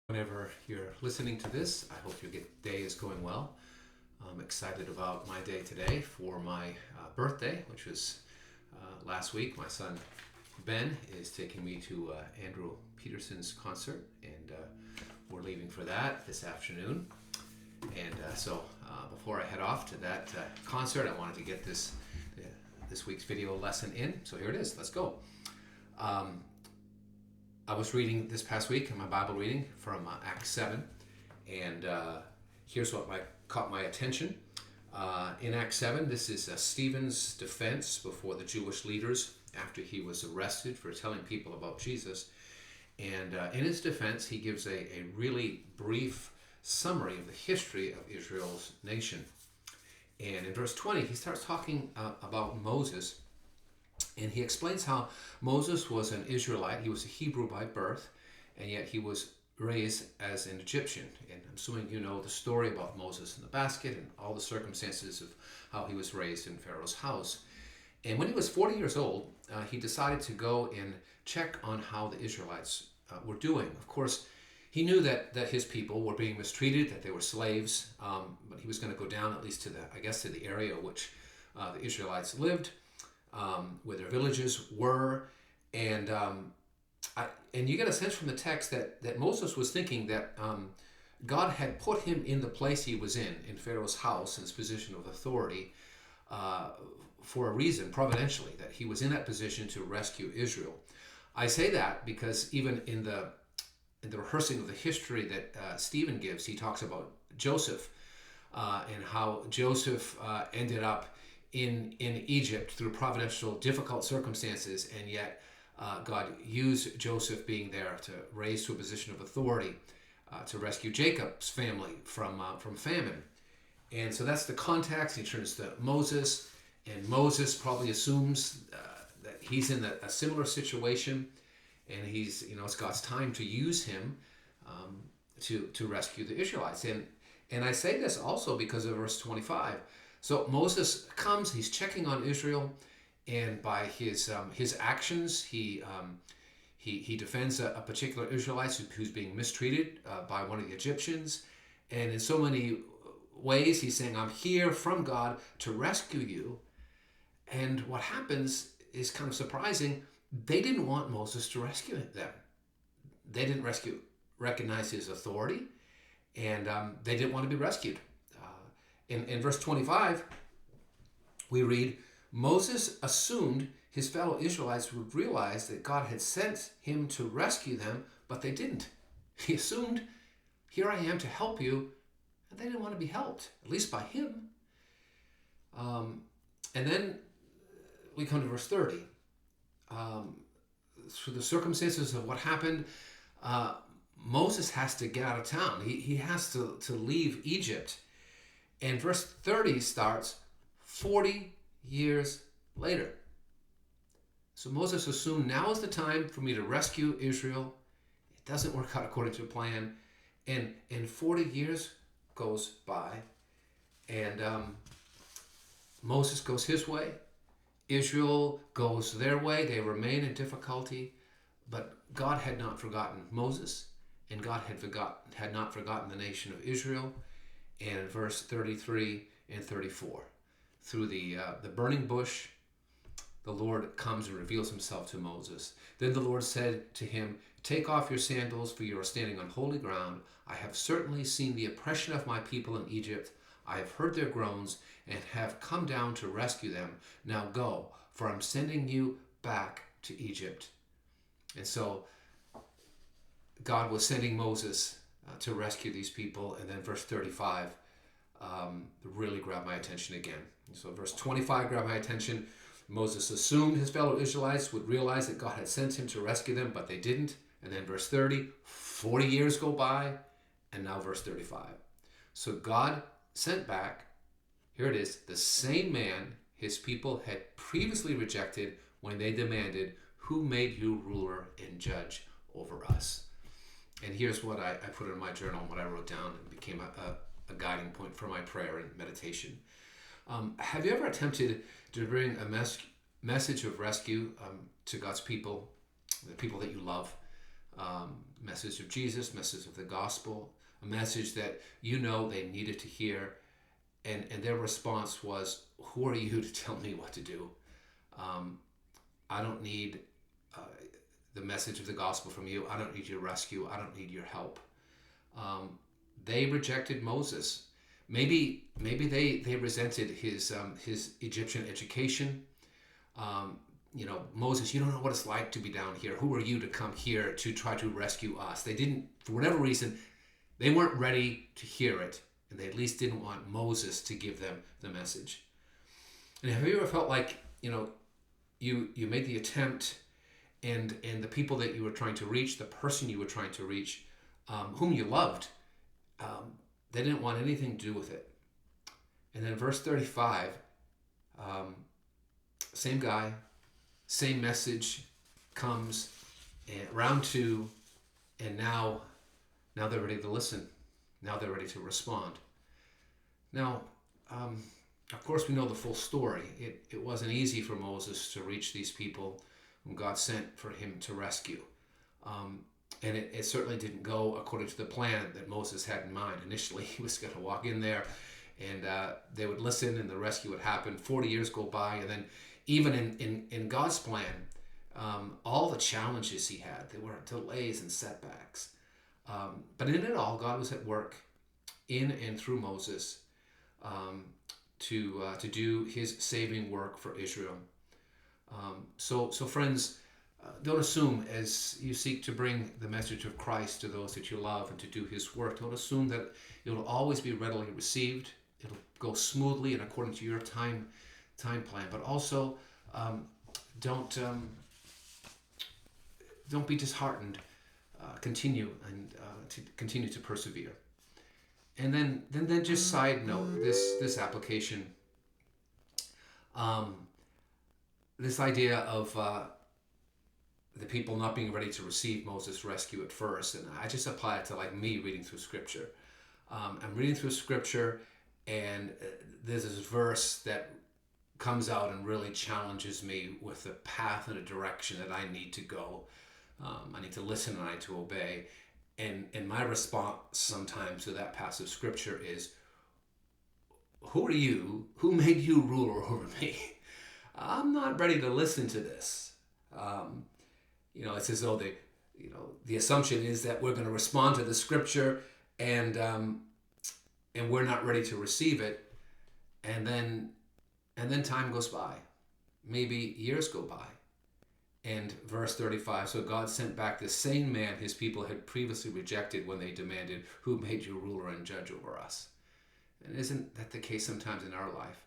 Whenever you're listening to this, I hope your day is going well. I'm excited about my day today for my birthday, which was last week. My son Ben is taking me to Andrew Peterson's concert, and we're leaving for that this afternoon. And before I head off to that concert, I wanted to get this week's video lesson in. So here it is. Let's go. I was reading this past week in my Bible reading from Acts 7, and here's what caught my attention. In Acts 7, this is Stephen's defense before the Jewish leaders after he was arrested for telling people about Jesus. And in his defense, he gives a really brief summary of the history of Israel's nation. And in verse 20, he starts talking about Moses. And he explains how Moses was an Israelite. He was a Hebrew by birth, and yet he was raised as an Egyptian. And I'm assuming you know the story about Moses in the basket and all the circumstances of how he was raised in Pharaoh's house. And when he was 40 years old, he decided to go and check on how the Israelites were doing. Of course, he knew that his people were being mistreated, that they were slaves, but he was going to go down at least to the area which the Israelites lived. Where their villages were, and you get a sense from the text that Moses was thinking that God had put him in the place he was in Pharaoh's house, in his position of authority, for a reason, providentially, that he was in that position to rescue Israel. I say that because even in the rehearsing of the history that Stephen gives, he talks about Joseph and how Joseph ended up in Egypt through providential, difficult circumstances, and yet God used Joseph being there to raise to a position of authority to rescue Jacob's family from famine. And so that's the context. He turns to Moses, and Moses probably assumes that he's in a similar situation, and it's God's time to use him to rescue the Israelites. And I say this also because of verse 25. So Moses comes, he's checking on Israel, and by his actions, he defends a particular Israelite who's being mistreated by one of the Egyptians. And in so many ways, he's saying, I'm here from God to rescue you. And what happens is kind of surprising. They didn't want Moses to rescue them. They didn't recognize his authority, and they didn't want to be rescued. In verse 25, we read, Moses assumed his fellow Israelites would realize that God had sent him to rescue them, but they didn't. He assumed, here I am to help you, and they didn't want to be helped, at least by him. And then we come to verse 30. Through the circumstances of what happened, Moses has to get out of town. He has to leave Egypt. And verse 30 starts 40 years later. So Moses assumed now is the time for me to rescue Israel. It doesn't work out according to plan. And 40 years goes by. And Moses goes his way. Israel goes their way. They remain in difficulty. But God had not forgotten Moses. And God had not forgotten the nation of Israel. And verse 33 and 34. Through the burning bush, the Lord comes and reveals himself to Moses. Then the Lord said to him, take off your sandals, for you are standing on holy ground. I have certainly seen the oppression of my people in Egypt. I have heard their groans and have come down to rescue them. Now go, for I'm sending you back to Egypt. And so God was sending Moses to rescue these people. And then verse 35 really grabbed my attention again. So verse 25 grabbed my attention. Moses assumed his fellow Israelites would realize that God had sent him to rescue them, but they didn't. And then verse 30, 40 years go by, and now verse 35. So God sent back, here it is, the same man his people had previously rejected when they demanded, who made you ruler and judge over us? And here's what I put in my journal, what I wrote down, and became a guiding point for my prayer and meditation. Have you ever attempted to bring a message of rescue to God's people, the people that you love, Message of Jesus, message of the gospel, a message that they needed to hear. And their response was, who are you to tell me what to do? I don't need the message of the gospel from you. I don't need your rescue. I don't need your help. They rejected Moses. Maybe they resented his Egyptian education. Moses, you don't know what it's like to be down here. Who are you to come here to try to rescue us? They didn't, for whatever reason, they weren't ready to hear it, and they at least didn't want Moses to give them the message. And have you ever felt like, you made the attempt, and the people that you were trying to reach, the person you were trying to reach, whom you loved, they didn't want anything to do with it. And then verse 35, same guy, same message comes, and round two, and now they're ready to listen. Now they're ready to respond. Now, of course, we know the full story. It wasn't easy for Moses to reach these people whom God sent for him to rescue. And it certainly didn't go according to the plan that Moses had in mind. Initially, he was going to walk in there, and they would listen, and the rescue would happen. 40 years go by, and then even in God's plan, all the challenges he had, there were delays and setbacks. But in it all, God was at work in and through Moses to do his saving work for Israel. So friends, don't assume as you seek to bring the message of Christ to those that you love and to do his work, don't assume that it will always be readily received. It'll go smoothly and according to your time plan. But also, don't be disheartened. Continue to persevere. And then just side note, this application, this idea of the people not being ready to receive Moses' rescue at first, and I just apply it to like me reading through Scripture. I'm reading through Scripture, and there's this verse that comes out and really challenges me with the path and a direction that I need to go. I need to listen and I need to obey. And my response sometimes to that passage of Scripture is, who are you? Who made you ruler over me? I'm not ready to listen to this. It's as though the assumption is that we're going to respond to the Scripture and we're not ready to receive it. And then time goes by. Maybe years go by. And verse 35, so God sent back the same man his people had previously rejected when they demanded, who made you ruler and judge over us? And isn't that the case sometimes in our life?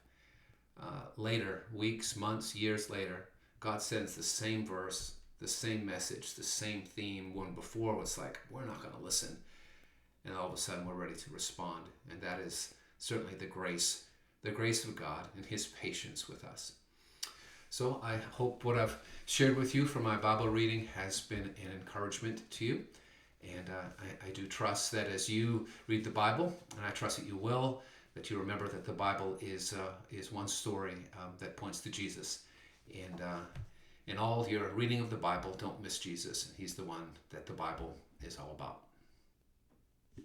Later, weeks, months, years later, God sends the same verse, the same message, the same theme, when before it was like, we're not going to listen. And all of a sudden we're ready to respond. And that is certainly the grace of God and his patience with us. So I hope what I've shared with you from my Bible reading has been an encouragement to you. And I do trust that as you read the Bible, and I trust that you will, that you remember that the Bible is one story that points to Jesus. And in all your reading of the Bible, don't miss Jesus. He's the one that the Bible is all about.